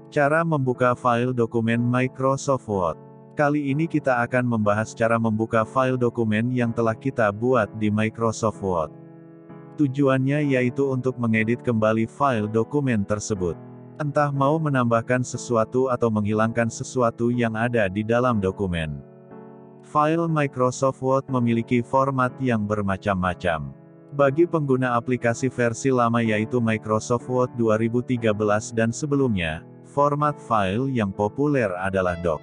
Cara membuka file dokumen Microsoft Word. Kali ini kita akan membahas cara membuka file dokumen yang telah kita buat di Microsoft Word. Tujuannya yaitu untuk mengedit kembali file dokumen tersebut. Entah mau menambahkan sesuatu atau menghilangkan sesuatu yang ada di dalam dokumen. File Microsoft Word memiliki format yang bermacam-macam. Bagi pengguna aplikasi versi lama yaitu Microsoft Word 2013 dan sebelumnya, format file yang populer adalah doc.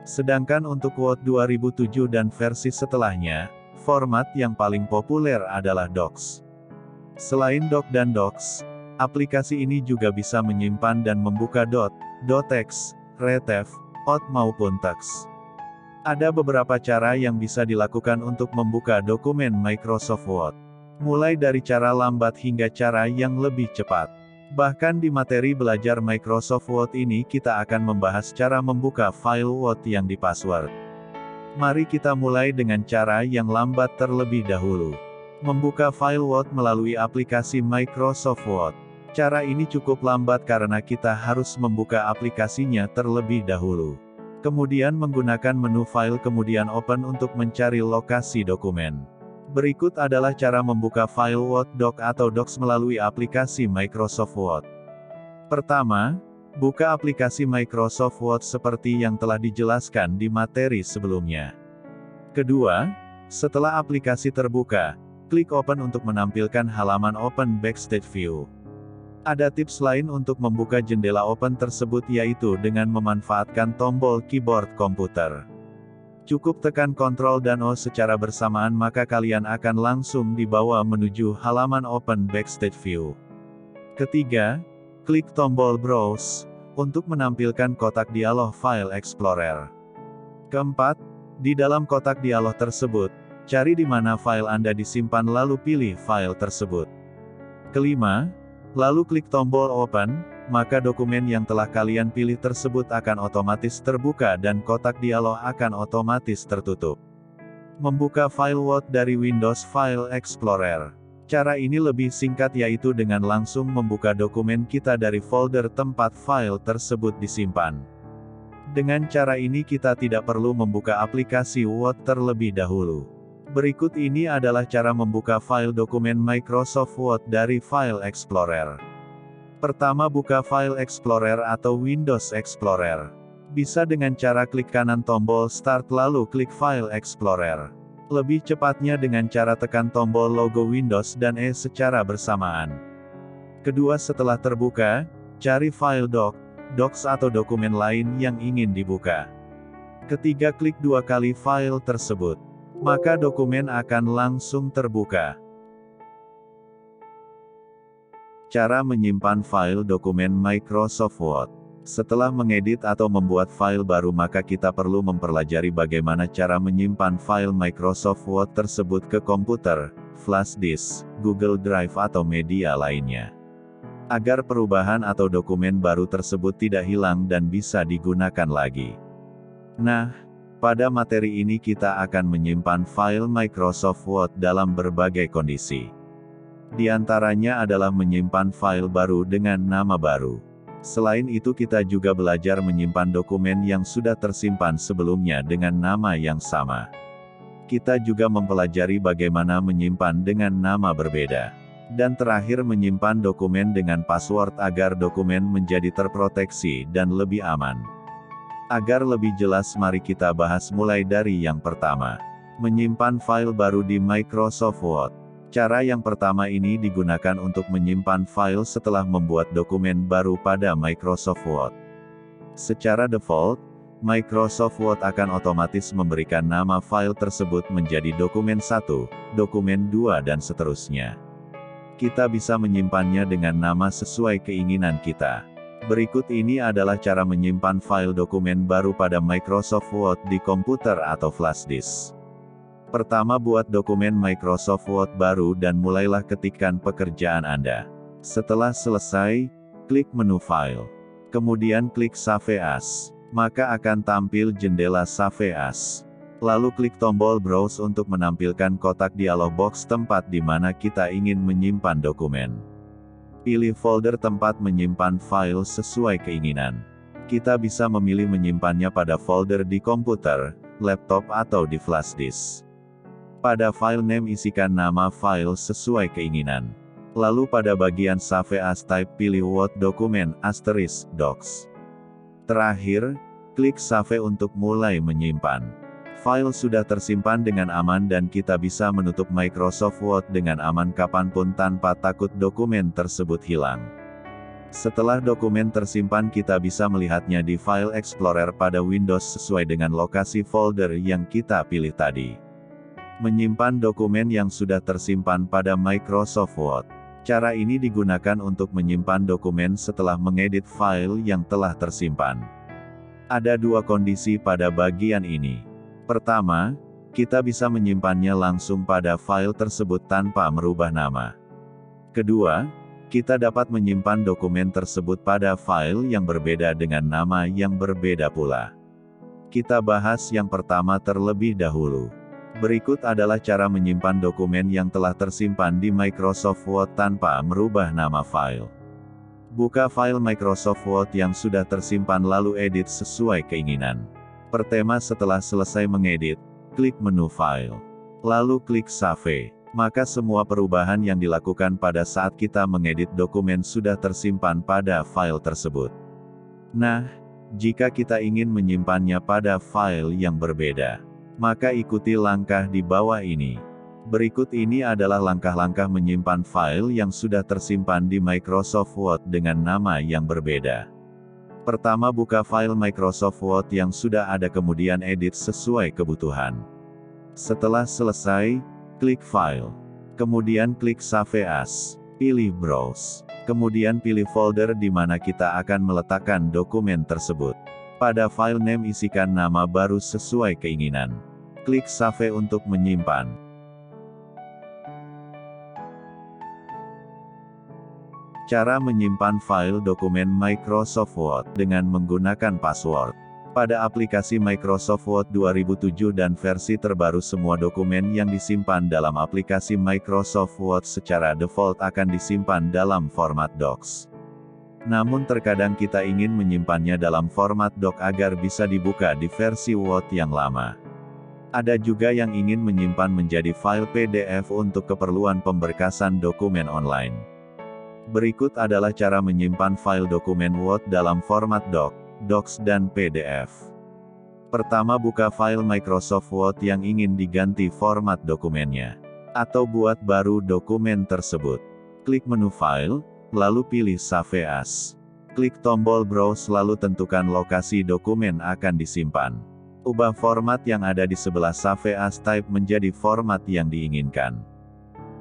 Sedangkan untuk Word 2007 dan versi setelahnya, format yang paling populer adalah docs. Selain doc dan docs, aplikasi ini juga bisa menyimpan dan membuka .txt, .rtf, .odt maupun teks. Ada beberapa cara yang bisa dilakukan untuk membuka dokumen Microsoft Word. Mulai dari cara lambat hingga cara yang lebih cepat. Bahkan di materi belajar Microsoft Word ini kita akan membahas cara membuka file Word yang dipassword. Mari kita mulai dengan cara yang lambat terlebih dahulu. Membuka file Word melalui aplikasi Microsoft Word. Cara ini cukup lambat karena kita harus membuka aplikasinya terlebih dahulu. Kemudian menggunakan menu file kemudian open untuk mencari lokasi dokumen. Berikut adalah cara membuka file Word doc atau docs melalui aplikasi Microsoft Word. Pertama, buka aplikasi Microsoft Word seperti yang telah dijelaskan di materi sebelumnya. Kedua, setelah aplikasi terbuka, klik Open untuk menampilkan halaman Open Backstage View. Ada tips lain untuk membuka jendela Open tersebut yaitu dengan memanfaatkan tombol keyboard komputer. Cukup tekan Ctrl dan O secara bersamaan maka kalian akan langsung dibawa menuju halaman Open Backstage View. Ketiga, klik tombol Browse untuk menampilkan kotak dialog File Explorer. Keempat, di dalam kotak dialog tersebut, cari di mana file Anda disimpan lalu pilih file tersebut. Kelima, lalu klik tombol Open, maka dokumen yang telah kalian pilih tersebut akan otomatis terbuka dan kotak dialog akan otomatis tertutup. Membuka file Word dari Windows File Explorer. Cara ini lebih singkat yaitu dengan langsung membuka dokumen kita dari folder tempat file tersebut disimpan. Dengan cara ini kita tidak perlu membuka aplikasi Word terlebih dahulu. Berikut ini adalah cara membuka file dokumen Microsoft Word dari File Explorer. Pertama, buka File Explorer atau Windows Explorer. Bisa dengan cara klik kanan tombol Start lalu klik File Explorer. Lebih cepatnya dengan cara tekan tombol logo Windows dan E secara bersamaan. Kedua, setelah terbuka, cari file docs atau dokumen lain yang ingin dibuka. Ketiga, klik dua kali file tersebut. Maka dokumen akan langsung terbuka. Cara menyimpan file dokumen Microsoft Word. Setelah mengedit atau membuat file baru maka kita perlu mempelajari bagaimana cara menyimpan file Microsoft Word tersebut ke komputer, flash disk, Google Drive atau media lainnya. Agar perubahan atau dokumen baru tersebut tidak hilang dan bisa digunakan lagi. Nah, pada materi ini kita akan menyimpan file Microsoft Word dalam berbagai kondisi. Di antaranya adalah menyimpan file baru dengan nama baru. Selain itu kita juga belajar menyimpan dokumen yang sudah tersimpan sebelumnya dengan nama yang sama. Kita juga mempelajari bagaimana menyimpan dengan nama berbeda. Dan terakhir menyimpan dokumen dengan password agar dokumen menjadi terproteksi dan lebih aman. Agar lebih jelas mari kita bahas mulai dari yang pertama. Menyimpan file baru di Microsoft Word. Cara yang pertama ini digunakan untuk menyimpan file setelah membuat dokumen baru pada Microsoft Word. Secara default, Microsoft Word akan otomatis memberikan nama file tersebut menjadi dokumen 1, dokumen 2 dan seterusnya. Kita bisa menyimpannya dengan nama sesuai keinginan kita. Berikut ini adalah cara menyimpan file dokumen baru pada Microsoft Word di komputer atau flash disk. Pertama, buat dokumen Microsoft Word baru dan mulailah ketikkan pekerjaan Anda. Setelah selesai, klik menu File. Kemudian klik Save As. Maka akan tampil jendela Save As. Lalu klik tombol Browse untuk menampilkan kotak dialog box tempat di mana kita ingin menyimpan dokumen. Pilih folder tempat menyimpan file sesuai keinginan. Kita bisa memilih menyimpannya pada folder di komputer, laptop atau di flash disk. Pada file name isikan nama file sesuai keinginan. Lalu pada bagian Save as Type pilih Word Document * Docs. Terakhir, klik Save untuk mulai menyimpan. File sudah tersimpan dengan aman dan kita bisa menutup Microsoft Word dengan aman kapanpun tanpa takut dokumen tersebut hilang. Setelah dokumen tersimpan kita bisa melihatnya di File Explorer pada Windows sesuai dengan lokasi folder yang kita pilih tadi. Menyimpan dokumen yang sudah tersimpan pada Microsoft Word. Cara ini digunakan untuk menyimpan dokumen setelah mengedit file yang telah tersimpan. Ada dua kondisi pada bagian ini. Pertama, kita bisa menyimpannya langsung pada file tersebut tanpa merubah nama. Kedua, kita dapat menyimpan dokumen tersebut pada file yang berbeda dengan nama yang berbeda pula. Kita bahas yang pertama terlebih dahulu. Berikut adalah cara menyimpan dokumen yang telah tersimpan di Microsoft Word tanpa merubah nama file. Buka file Microsoft Word yang sudah tersimpan lalu edit sesuai keinginan. Pertama setelah selesai mengedit, klik menu File. Lalu klik Save. Maka semua perubahan yang dilakukan pada saat kita mengedit dokumen sudah tersimpan pada file tersebut. Nah, jika kita ingin menyimpannya pada file yang berbeda, maka ikuti langkah di bawah ini. Berikut ini adalah langkah-langkah menyimpan file yang sudah tersimpan di Microsoft Word dengan nama yang berbeda. Pertama buka file Microsoft Word yang sudah ada kemudian edit sesuai kebutuhan. Setelah selesai, klik File. Kemudian klik Save As. Pilih Browse. Kemudian pilih folder di mana kita akan meletakkan dokumen tersebut. Pada file name isikan nama baru sesuai keinginan. Klik Save untuk menyimpan. Cara menyimpan file dokumen Microsoft Word dengan menggunakan password. Pada aplikasi Microsoft Word 2007 dan versi terbaru semua dokumen yang disimpan dalam aplikasi Microsoft Word secara default akan disimpan dalam format docs. Namun terkadang kita ingin menyimpannya dalam format doc agar bisa dibuka di versi Word yang lama. Ada juga yang ingin menyimpan menjadi file PDF untuk keperluan pemberkasan dokumen online. Berikut adalah cara menyimpan file dokumen Word dalam format doc, Docs dan PDF. Pertama buka file Microsoft Word yang ingin diganti format dokumennya. Atau buat baru dokumen tersebut. Klik menu File, lalu pilih Save As. Klik tombol Browse lalu tentukan lokasi dokumen akan disimpan. Ubah format yang ada di sebelah Save As Type menjadi format yang diinginkan.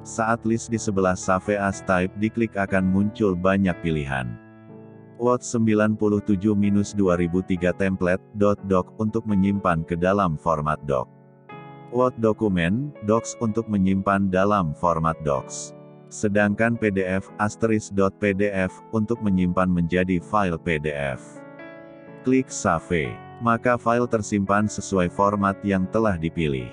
Saat list di sebelah Save As Type diklik akan muncul banyak pilihan. Word 97-2003 template.doc untuk menyimpan ke dalam format doc. Word dokumen, docs untuk menyimpan dalam format docs. Sedangkan PDF, *.pdf, untuk menyimpan menjadi file PDF. Klik Save, maka file tersimpan sesuai format yang telah dipilih.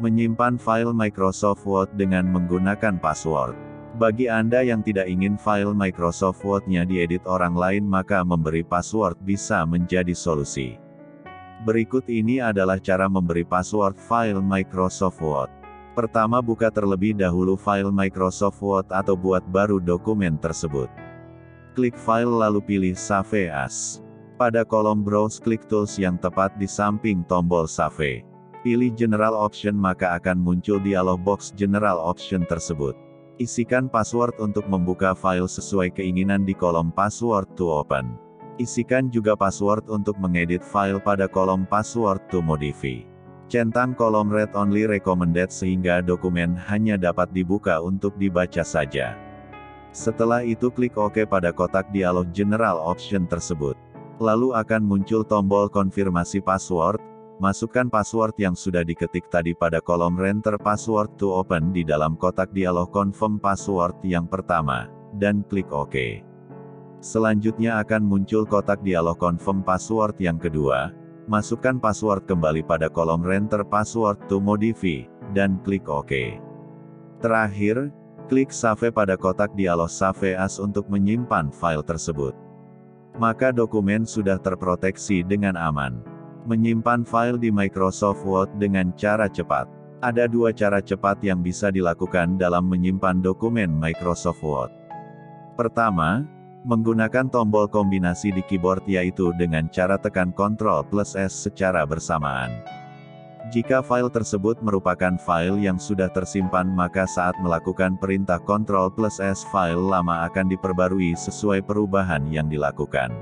Menyimpan file Microsoft Word dengan menggunakan password. Bagi Anda yang tidak ingin file Microsoft Word-nya diedit orang lain maka memberi password bisa menjadi solusi. Berikut ini adalah cara memberi password file Microsoft Word. Pertama buka terlebih dahulu file Microsoft Word atau buat baru dokumen tersebut. Klik File lalu pilih Save As. Pada kolom Browse klik Tools yang tepat di samping tombol Save. Pilih General Option maka akan muncul dialog box General Option tersebut. Isikan password untuk membuka file sesuai keinginan di kolom Password to Open. Isikan juga password untuk mengedit file pada kolom Password to Modify. Centang kolom Read Only Recommended sehingga dokumen hanya dapat dibuka untuk dibaca saja. Setelah itu klik OK pada kotak dialog General Option tersebut. Lalu akan muncul tombol konfirmasi password. Masukkan password yang sudah diketik tadi pada kolom Enter Password to Open di dalam kotak dialog Confirm Password yang pertama, dan klik OK. Selanjutnya akan muncul kotak dialog Confirm Password yang kedua. Masukkan password kembali pada kolom Enter Password to Modify, dan klik OK. Terakhir, Klik Save pada kotak dialog Save As untuk menyimpan file tersebut. Maka dokumen sudah terproteksi dengan aman. Menyimpan file di Microsoft Word dengan cara cepat. Ada dua cara cepat yang bisa dilakukan dalam menyimpan dokumen Microsoft Word. Pertama, menggunakan tombol kombinasi di keyboard yaitu dengan cara tekan Ctrl+S secara bersamaan. Jika file tersebut merupakan file yang sudah tersimpan maka saat melakukan perintah Ctrl+S file lama akan diperbarui sesuai perubahan yang dilakukan.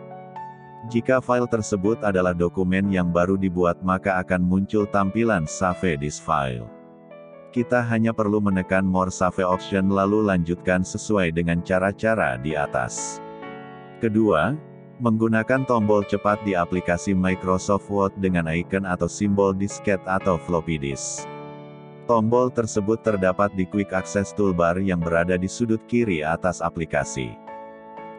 Jika file tersebut adalah dokumen yang baru dibuat maka akan muncul tampilan Save this file. Kita hanya perlu menekan More Save option lalu lanjutkan sesuai dengan cara-cara di atas. Kedua, menggunakan tombol cepat di aplikasi Microsoft Word dengan icon atau simbol disket atau floppy disk. Tombol tersebut terdapat di Quick Access Toolbar yang berada di sudut kiri atas aplikasi.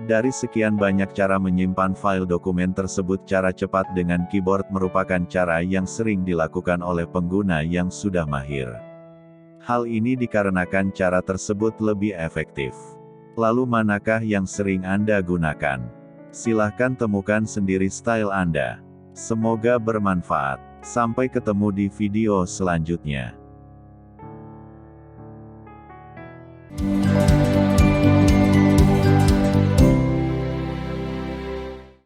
Dari sekian banyak cara menyimpan file dokumen tersebut, cara cepat dengan keyboard merupakan cara yang sering dilakukan oleh pengguna yang sudah mahir. Hal ini dikarenakan cara tersebut lebih efektif. Lalu manakah yang sering Anda gunakan? Silahkan temukan sendiri style Anda. Semoga bermanfaat. Sampai ketemu di video selanjutnya.